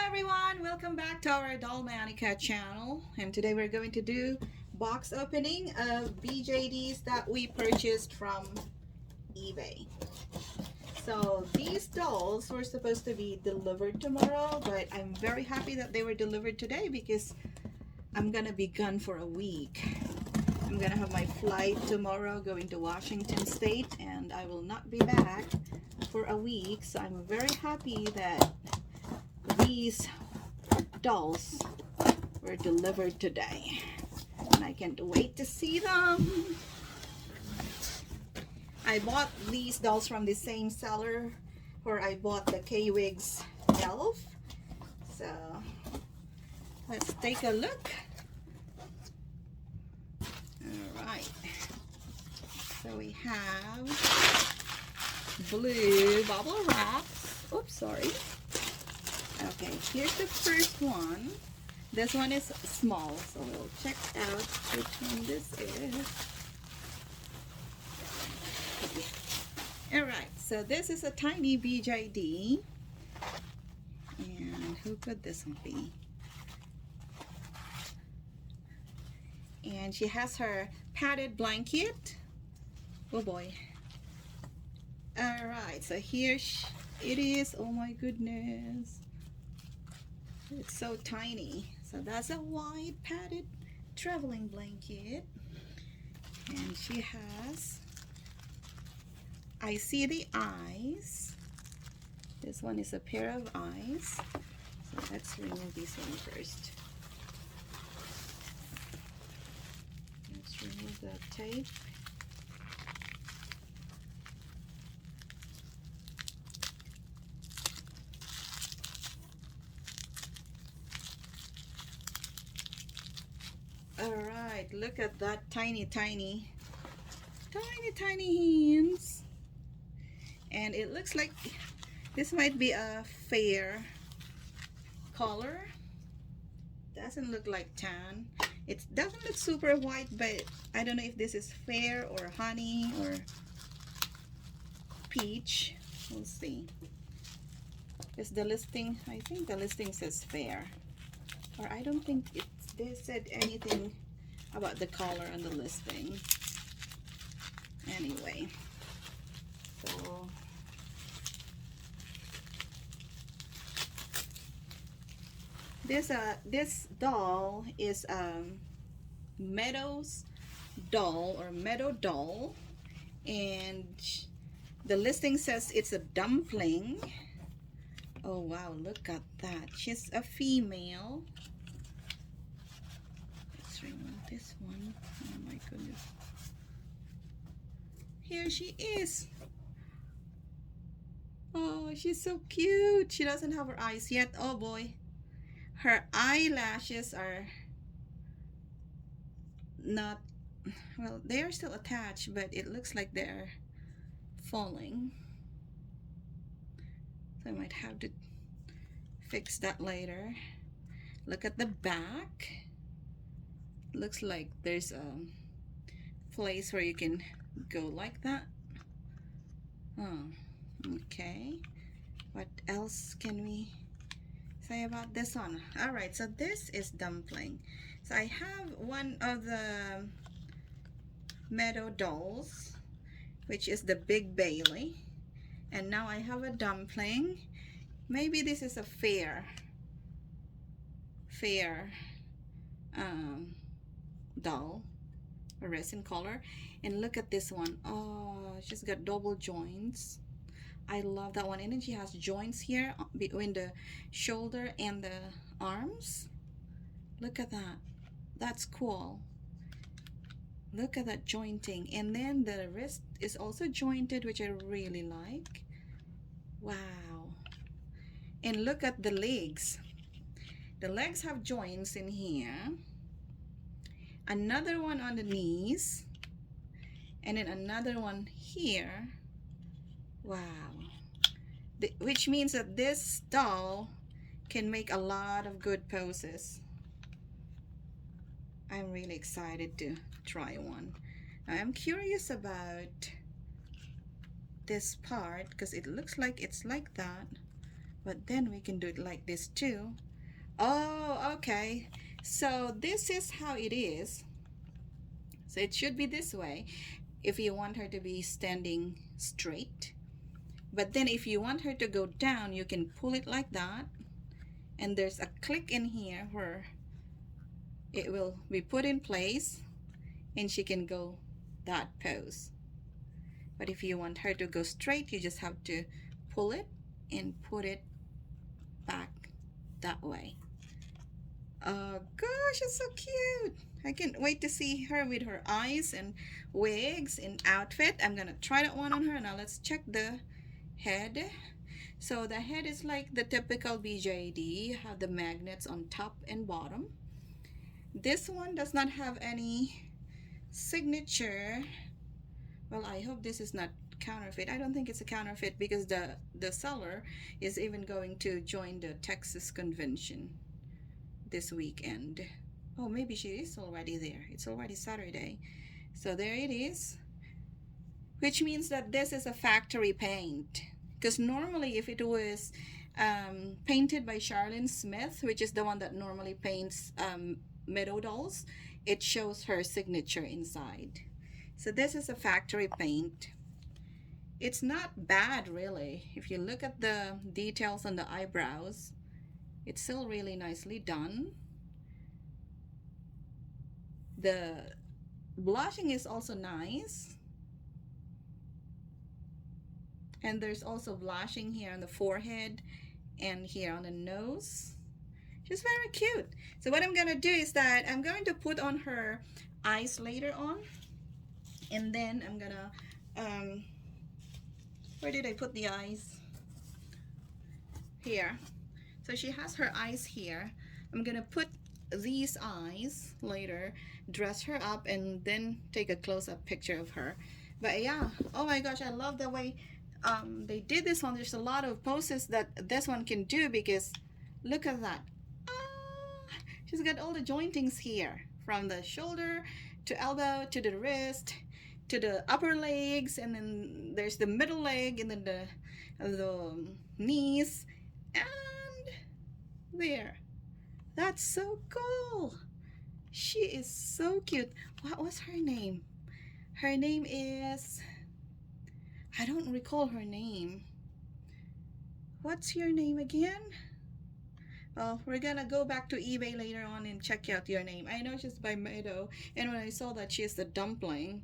everyone, welcome back to our Doll Manica channel, and today we're going to do box opening of BJDs that we purchased from eBay. So these dolls were supposed to be delivered tomorrow, but I'm very happy that they were delivered today because I'm gonna be gone for a week. I'm gonna have my flight tomorrow going to Washington State, and I will not be back for a week, so I'm very happy that these dolls were delivered today, and I can't wait to see them. I bought these dolls from the same seller where I bought the K-Wigs elf, so let's take a look. Alright, so we have blue bubble wraps. Oops, sorry. Okay, here's the first one. This one is small, so we'll check out which one this is. Alright, so this is a tiny BJD. And who could this one be? And she has her padded blanket. Oh boy. Alright, so here it is. Oh my goodness. It's so tiny. So that's a white padded traveling blanket. And she has, I see the eyes. This one is a pair of eyes. So let's remove this one first. Let's remove the tape. Alright, look at that tiny hands. And it looks like this might be a fair color. Doesn't look like tan. It doesn't look super white, but I don't know if this is fair or honey or peach. We'll see. Is the listing, I think the listing says fair. Or I don't think they said anything about the color on the listing. Anyway, so this doll is Meadow's doll or MeadowDoll, and the listing says it's a dumpling. Oh wow, look at that. She's a female. Let's remove this one. Oh my goodness. Here she is. Oh, she's so cute. She doesn't have her eyes yet. Oh boy. Her eyelashes are not, well, they are still attached, but it looks like they're falling. So I might have to fix that later. Look at the back. Looks like there's a place where you can go like that. Oh, okay. What else can we say about this one? Alright, so this is Dumpling. So I have one of the Meadow dolls, which is the Big Bailey. And now I have a Dumpling. Maybe this is a fair doll, a resin color. And look at this one. Oh, she's got double joints. I love that one. And then she has joints here between the shoulder and the arms. Look at that. That's cool. Look at that jointing. And then the wrist is also jointed, which I really like. Wow. And look at the legs. The legs have joints in here. Another one on the knees. And then another one here. Wow. Which means that this doll can make a lot of good poses. I'm really excited to try one. I'm curious about this part because it looks like it's like that, But then we can do it like this too. Oh, okay. So this is how it is. So it should be this way if you want her to be standing straight. But then if you want her to go down, you can pull it like that. And there's a click in here where it will be put in place and she can go that pose. But if you want her to go straight, you just have to pull it and put it back that way. Oh gosh, it's so cute. I can't wait to see her with her eyes and wigs and outfit. I'm gonna try that one on her. Now let's check the head. So the head is like the typical BJD. You have the magnets on top and bottom. This one does not have any signature. Well, I hope this is not counterfeit. I don't think it's a counterfeit because the seller is even going to join the Texas convention this weekend. Oh, maybe she is already there. It's already Saturday. So there it is, which means that this is a factory paint, because normally if it was painted by Charlene Smith, which is the one that normally paints Meadow dolls, it shows her signature inside. So this is a factory paint. It's not bad really. If you look at the details on the eyebrows, it's still really nicely done. The blushing is also nice. And there's also blushing here on the forehead and here on the nose. She's very cute. So what I'm gonna do is that I'm going to put on her eyes later on. And then I'm gonna, where did I put the eyes? Here. So she has her eyes here. I'm gonna put these eyes later, dress her up, and then take a close-up picture of her. But yeah, oh my gosh, I love the way they did this one. There's a lot of poses that this one can do, because look at that. She's got all the jointings here, from the shoulder to elbow to the wrist to the upper legs, and then there's the middle leg, and then the knees, and there. That's so cool. She is so cute. What was her name? Her name is, I don't recall her name. What's your name again? Well, we're gonna go back to eBay later on and check out your name. I know she's by Meadow, and when I saw that she's the Dumpling,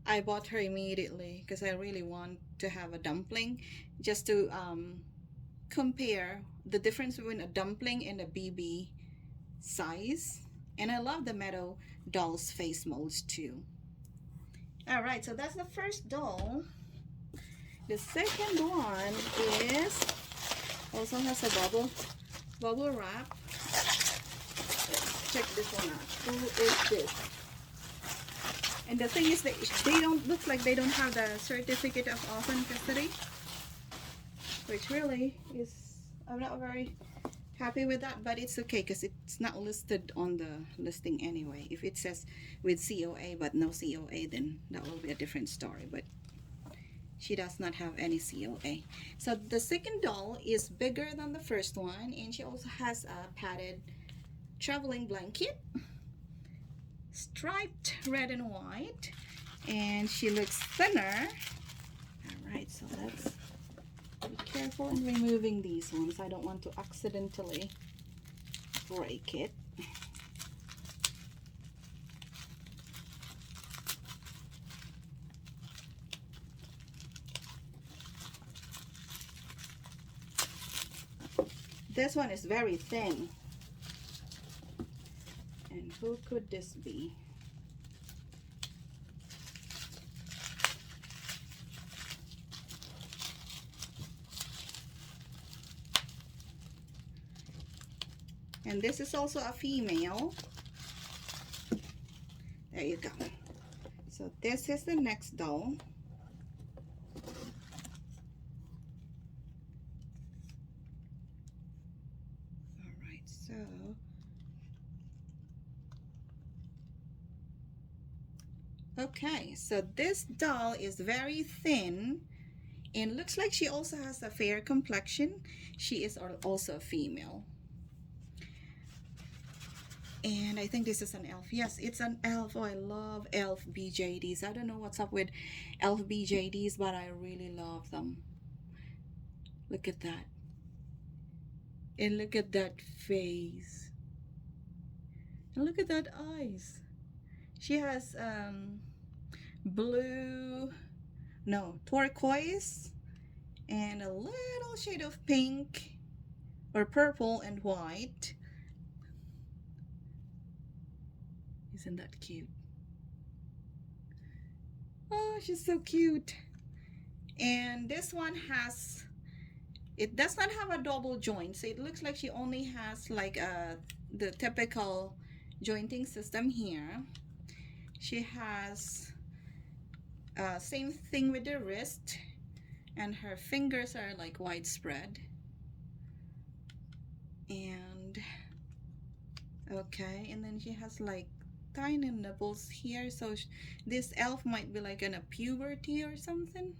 I bought her immediately because I really want to have a dumpling, just to compare the difference between a dumpling and a BB size. And I love the Meadow doll's face molds too. All right, so that's the first doll. The second one is also has a bubble wrap. Let's check this one out. Who is this? And the thing is that they don't look like they don't have the certificate of authenticity, which really is, I'm not very happy with that, but it's okay because it's not listed on the listing anyway. If it says with COA but no COA, then that will be a different story, but she does not have any COA. So the second doll is bigger than the first one, and she also has a padded traveling blanket, striped red and white, and she looks thinner. All right, so let's be careful in removing these ones. I don't want to accidentally break it. This one is very thin. And who could this be? And this is also a female. There you go. So this is the next doll. Alright, so okay, so this doll is very thin, And looks like she also has a fair complexion. She is also a female. And I think this is an elf. Yes, it's an elf. Oh, I love elf BJDs. I don't know what's up with elf BJDs, but I really love them. Look at that. And look at that face. And look at that eyes. She has blue, no, turquoise, and a little shade of pink or purple and white. Isn't that cute? Oh, she's so cute. And this one has, it does not have a double joint, so it looks like she only has like the typical jointing system here. She has same thing with the wrist, and her fingers are like widespread. And okay, and then she has like tiny nipples here, so this elf might be like in a puberty or something.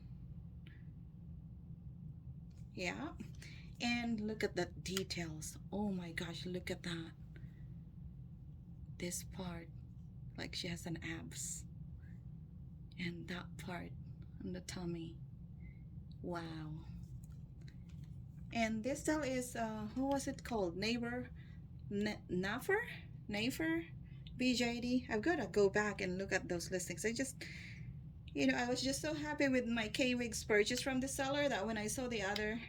Yeah. And look at the details. Oh my gosh, look at that. This part, like she has an abs, and that part on the tummy. Wow. And this doll is who was it called? Nefer BJD. I've got to go back and look at those listings. I just, you know, I was just so happy with my K-Wigs purchase from the seller that when I saw the other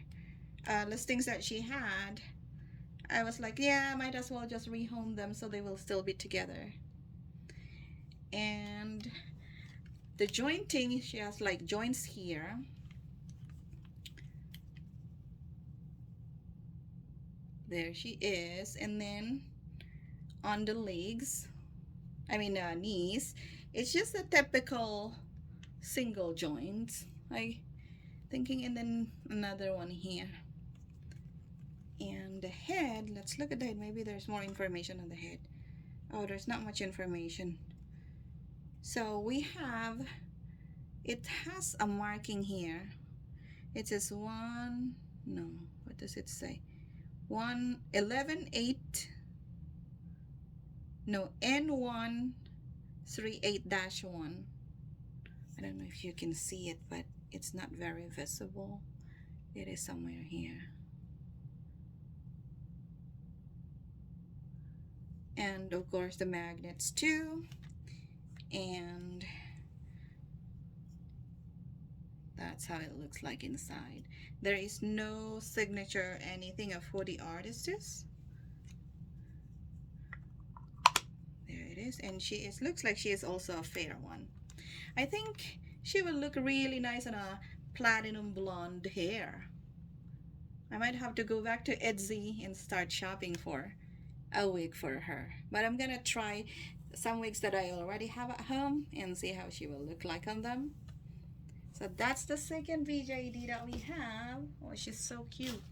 listings that she had, I was like, yeah, might as well just rehome them so they will still be together. And the jointing, she has like joints here. There she is. And then on the legs, knees, it's just a typical single joint, I thinking. And then another one here. And the head, let's look at the head. Maybe there's more information on the head. Oh, there's not much information. So we have, it has a marking here. It says what does it say? N138-1. I don't know if you can see it, but it's not very visible. It is somewhere here. And of course the magnets too. And that's how it looks like inside. There is no signature or anything of who the artist is. There it is. And she is, looks like she is also a fair one. I think she will look really nice on a platinum blonde hair. I might have to go back to Etsy and start shopping for a wig for her. But I'm gonna try some wigs that I already have at home and see how she will look like on them. So that's the second BJD that we have. Oh, she's so cute.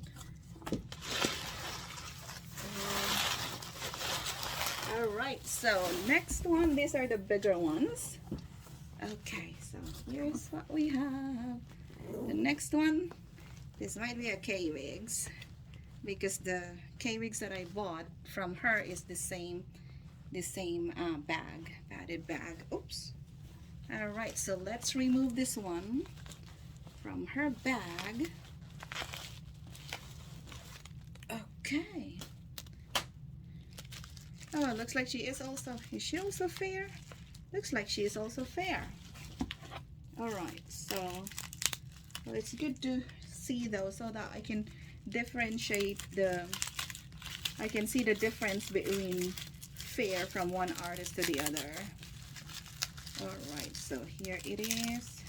Alright, so next one, these are the bigger ones. Okay, so here's what we have. The next one, this might be a K-Wigs, because the K-Wigs that I bought from her is the same bag, padded bag. Oops. Alright, so let's remove this one from her bag. Okay. Oh, it looks like she is she also fair? Looks like she is also fair. Alright, so well, it's good to see though, so that I can differentiate I can see the difference between fair from one artist to the other. Alright, so here it is.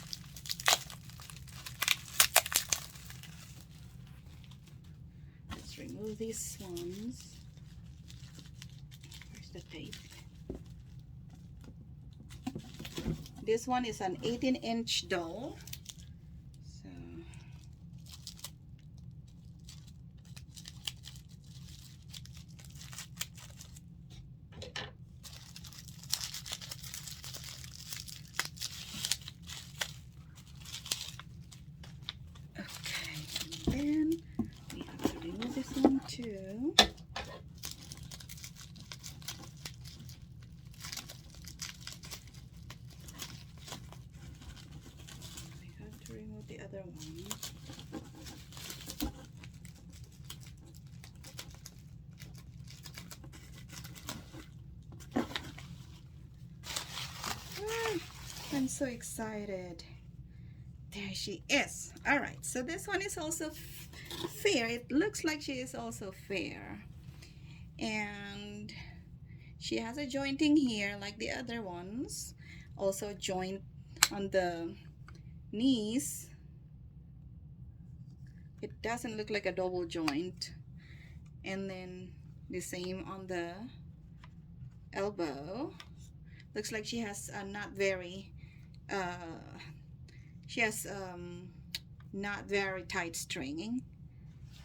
Let's remove these ones. Where's the tape? This one is an 18-inch doll. So we have to remove the other one. I'm so excited. There she is. All right, so this one is also fair. It looks like she is also fair, and she has a jointing here like the other ones, also joint on the knees. It doesn't look like a double joint, and then the same on the elbow. Looks like she has not very she has not very tight stringing.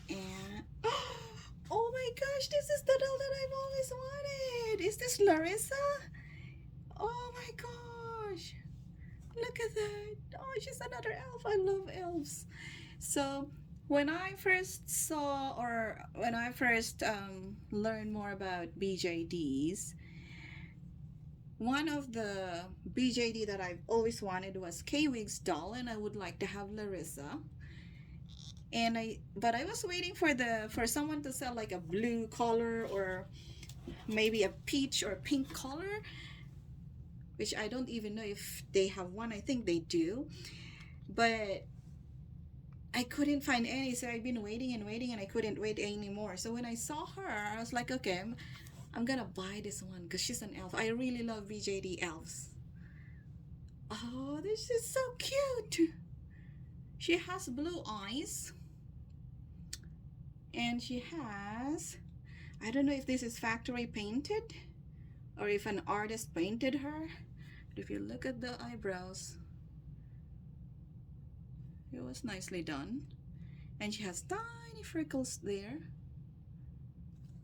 And oh my gosh, this is the doll that I've always wanted. Is this Larrysa? Oh my gosh, look at that. Oh, she's another elf. I love elves. So when I first saw, or when I first learned more about BJDs, one of the BJD that I've always wanted was K-Wigs doll, and I would like to have Larrysa. And but I was waiting for someone to sell like a blue color or maybe a peach or pink color, which I don't even know if they have one. I think they do, but I couldn't find any, so I've been waiting and waiting, and I couldn't wait anymore. So when I saw her, I was like, okay, I'm gonna buy this one because she's an elf. I really love BJD elves. Oh, this is so cute. She has blue eyes, and she has, I don't know if this is factory painted or if an artist painted her, but if you look at the eyebrows, it was nicely done. And she has tiny freckles there.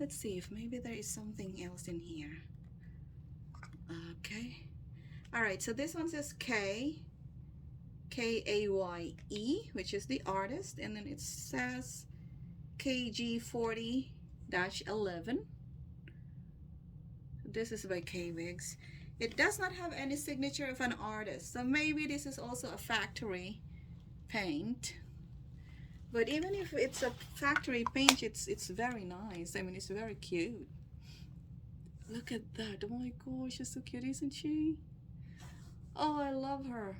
Let's see if maybe there is something else in here. Okay. All right, so this one says Kaye, K-A-Y-E, which is the artist, and then it says KG40-11. This is by Kaye Wiggs. It does not have any signature of an artist, so maybe this is also a factory paint. But even if it's a factory paint, it's very nice. I mean, it's very cute. Look at that. Oh my gosh, she's so cute, isn't she? Oh, I love her.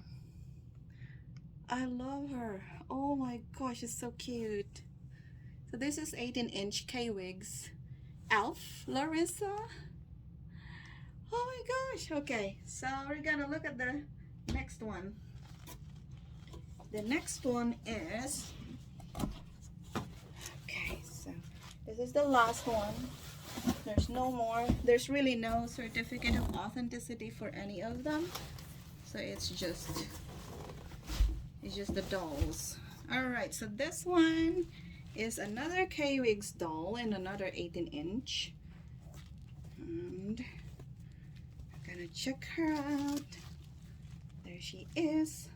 I love her. Oh my gosh, it's so cute. So this is 18-inch Kaye Wiggs elf Larrysa. Oh my gosh. Okay, so we're gonna look at the next one. The next one is, okay, so this is the last one. There's no more. There's really no certificate of authenticity for any of them, so it's just the dolls. All right, so this one is another Kaye Wiggs doll and another 18-inch, and I'm gonna check her out. There she is.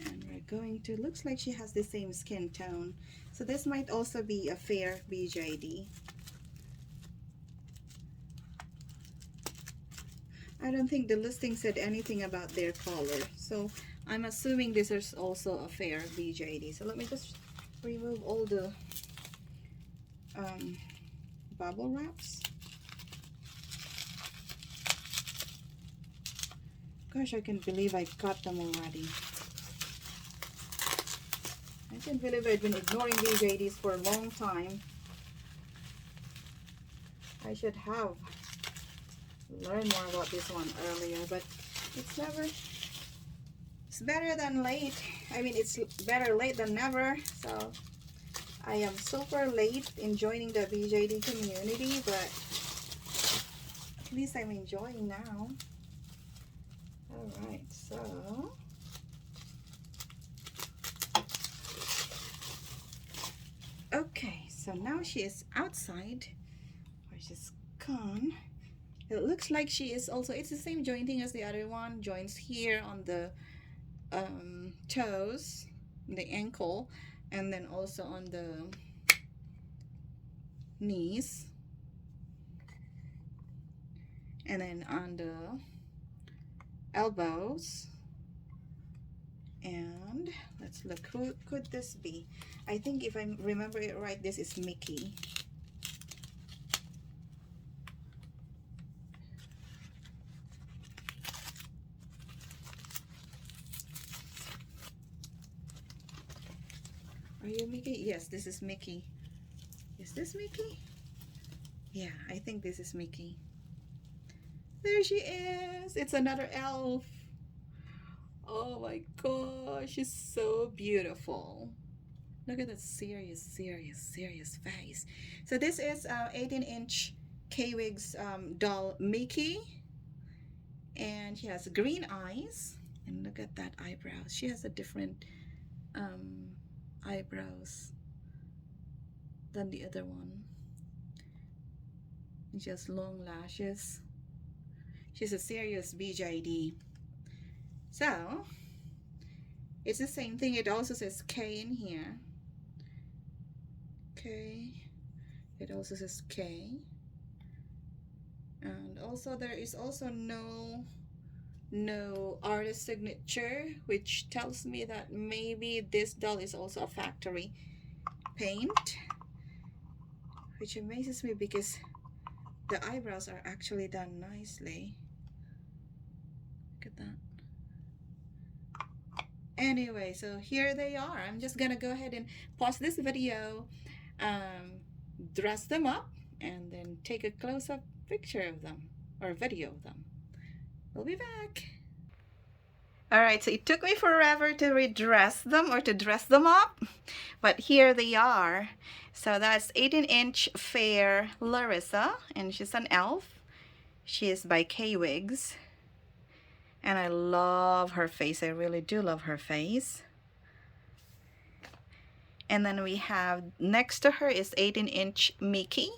And we're going to, looks like she has the same skin tone, so this might also be a fair BJD. I don't think the listing said anything about their color, so I'm assuming this is also a fair BJD. So let me just remove all the bubble wraps. Gosh, I can't believe I got them already. I can't believe I've been ignoring BJDs for a long time. I should have learned more about this one earlier, but it's better than late. I mean, it's better late than never. So I am super late in joining the BJD community, but at least I'm enjoying now. All right, so okay, so now she is outside, or she's gone. It looks like she is also, it's the same jointing as the other one, joints here on the toes, the ankle, and then also on the knees, and then on the elbows. And let's look, who could this be? I think if I remember it right, this is Miki. Are you Miki? Yes, this is Miki. Is this Miki? Yeah, I think this is Miki. There she is. It's another elf. Oh my gosh, she's so beautiful. Look at that serious face. So this is 18-inch K-Wigs doll Miki. And she has green eyes. And look at that eyebrows. She has a different eyebrows than the other one. She has long lashes. She's a serious BJD. So it's the same thing. It also says K in here. K. It also says K. And also there is also no artist signature, which tells me that maybe this doll is also a factory paint, which amazes me because the eyebrows are actually done nicely. Look at that. Anyway, so here they are. I'm just gonna go ahead and pause this video, dress them up, and then take a close-up picture of them or video of them. We'll be back. Alright, so it took me forever to redress them or to dress them up, but here they are. So that's 18-inch fair Larrysa, and she's an elf. She is by Kaye Wiggs. And I love her face. I really do love her face. And then we have next to her is 18-inch Miki.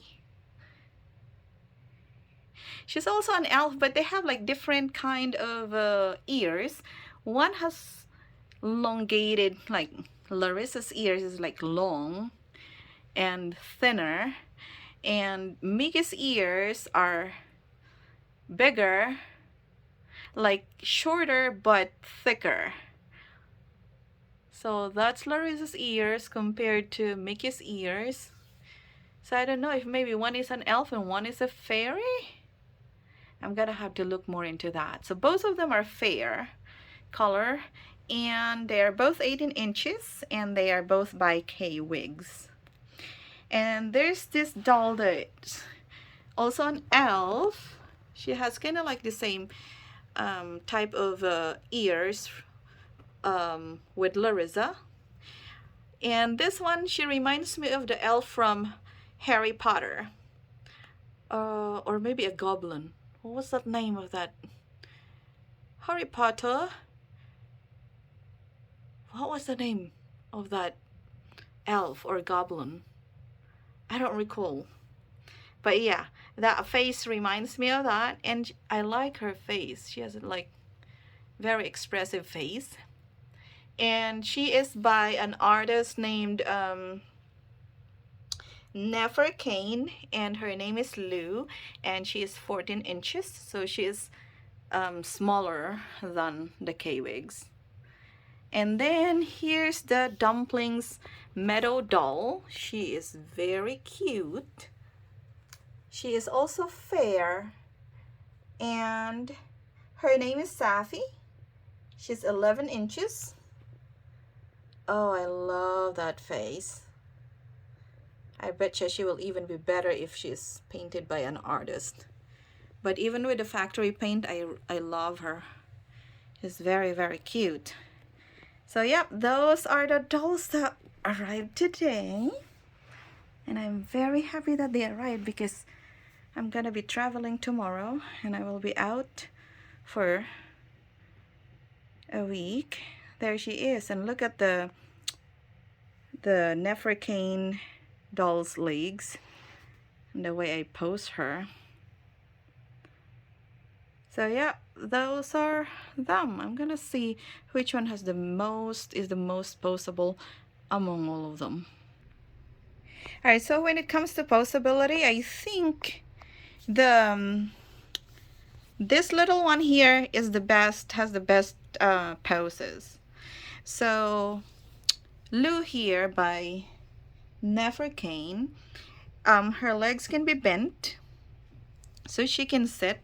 She's also an elf, but they have like different kind of ears. One has elongated, like Larissa's ears is like long and thinner, and Miki's ears are bigger, like shorter but thicker. So that's Larissa's ears compared to Miki's ears. So I don't know if maybe one is an elf and one is a fairy. I'm gonna have to look more into that. So both of them are fair color, and they're both 18 inches, and they are both by Kaye Wiggs. And there's this doll that's also an elf. She has kind of like the same type of ears with Larrysa. And this one, she reminds me of the elf from Harry Potter. Or maybe a goblin. What was that name of that? Harry Potter. What was the name of that elf or goblin? I don't recall. But yeah, that face reminds me of that, and I like her face. She has a like very expressive face. And she is by an artist named Nefer Kane, and her name is Lou, and she is 14 inches, so she is smaller than the K-Wigs. And then here's the Dumpling's MeadowDoll. She is very cute. She is also fair, and her name is Saffi. She's 11 inches. Oh, I love that face. I bet you she will even be better if she's painted by an artist. But even with the factory paint, I love her. She's very, very cute. So yep, those are the dolls that arrived today. And I'm very happy that they arrived because I'm gonna be traveling tomorrow and I will be out for a week. There she is, and look at the Nefer Kane doll's legs and the way I pose her. So yeah, those are them. I'm gonna see which one has the most, is the most poseable among all of them. Alright, so when it comes to posability, I think the this little one here is the best, has the best poses. So Lou here by Nefer Kane, her legs can be bent so she can sit.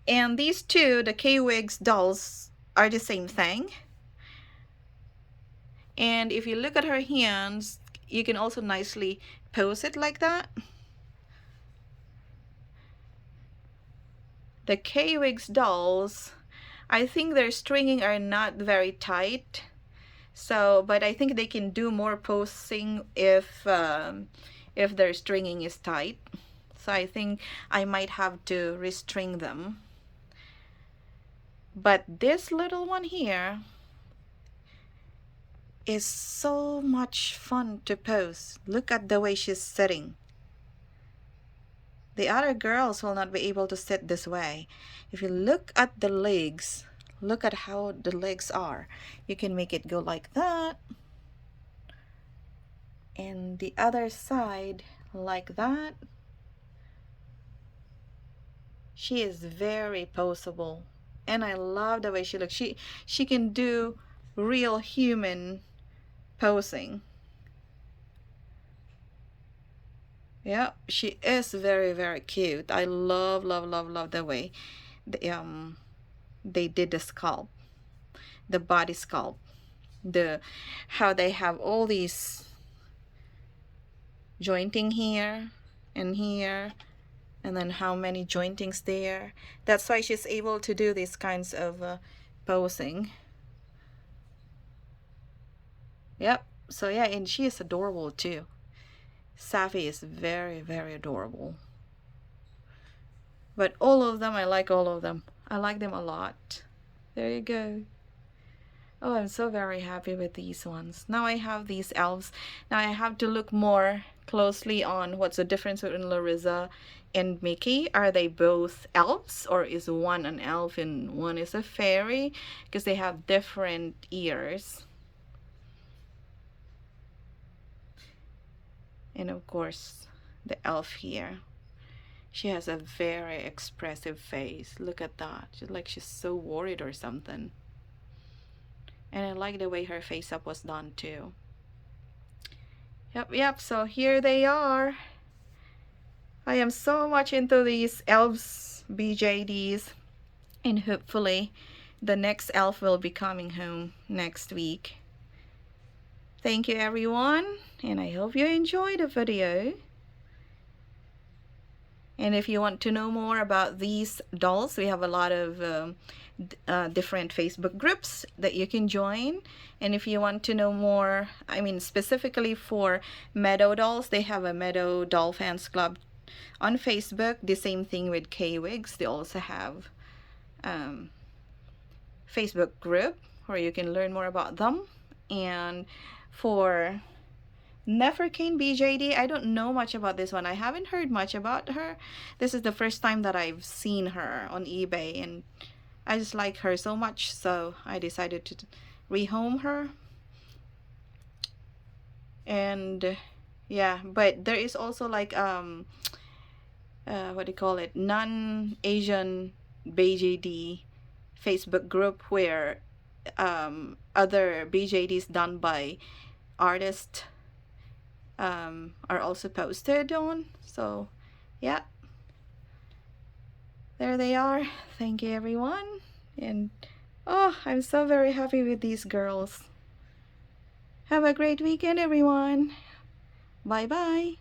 And these two, the K-Wigs dolls, are the same thing. And if you look at her hands, you can also nicely pose it like that. The K-Wigs dolls, I think their stringing are not very tight. So, but I think they can do more posing if their stringing is tight. So I think I might have to restring them. But this little one here is so much fun to pose. Look at the way she's sitting. The other girls will not be able to sit this way. If you look at the legs, look at how the legs are. You can make it go like that. And the other side like that. She is very poseable. And I love the way she looks. She can do real human posing. Yeah, she is very, very cute. I love, love, love, love the way they did the sculpt, the body sculpt, how they have all these jointing here and here, and then how many jointings there. That's why she's able to do these kinds of posing. Yep. So yeah, and she is adorable too. Saffi is very, very adorable. But all of them, I like all of them. I like them a lot. There you go. Oh, I'm so very happy with these ones. Now I have these elves. Now I have to look more closely on what's the difference between Larrysa and Miki. Are they both elves, or is one an elf and one is a fairy? Because they have different ears. And of course, the elf here. She has a very expressive face. Look at that. She's like she's so worried or something. And I like the way her face up was done too. Yep. So here they are. I am so much into these elves BJDs. And hopefully the next elf will be coming home next week. Thank you everyone. And I hope you enjoyed the video. And if you want to know more about these dolls, we have a lot of different Facebook groups that you can join. And if you want to know more, I mean specifically for Meadow dolls, they have a Meadow Doll Fans Club on Facebook. The same thing with K-Wigs. They also have Facebook group where you can learn more about them. And for Nefer Kane BJD, I don't know much about this one. I haven't heard much about her. This is the first time that I've seen her on eBay, and I just like her so much, so I decided to rehome her. And yeah, but there is also like what do you call it, non-Asian BJD Facebook group where other BJDs done by artists are also posted on. So yeah, there they are. Thank you everyone. And oh, I'm so very happy with these girls. Have a great weekend everyone. Bye bye.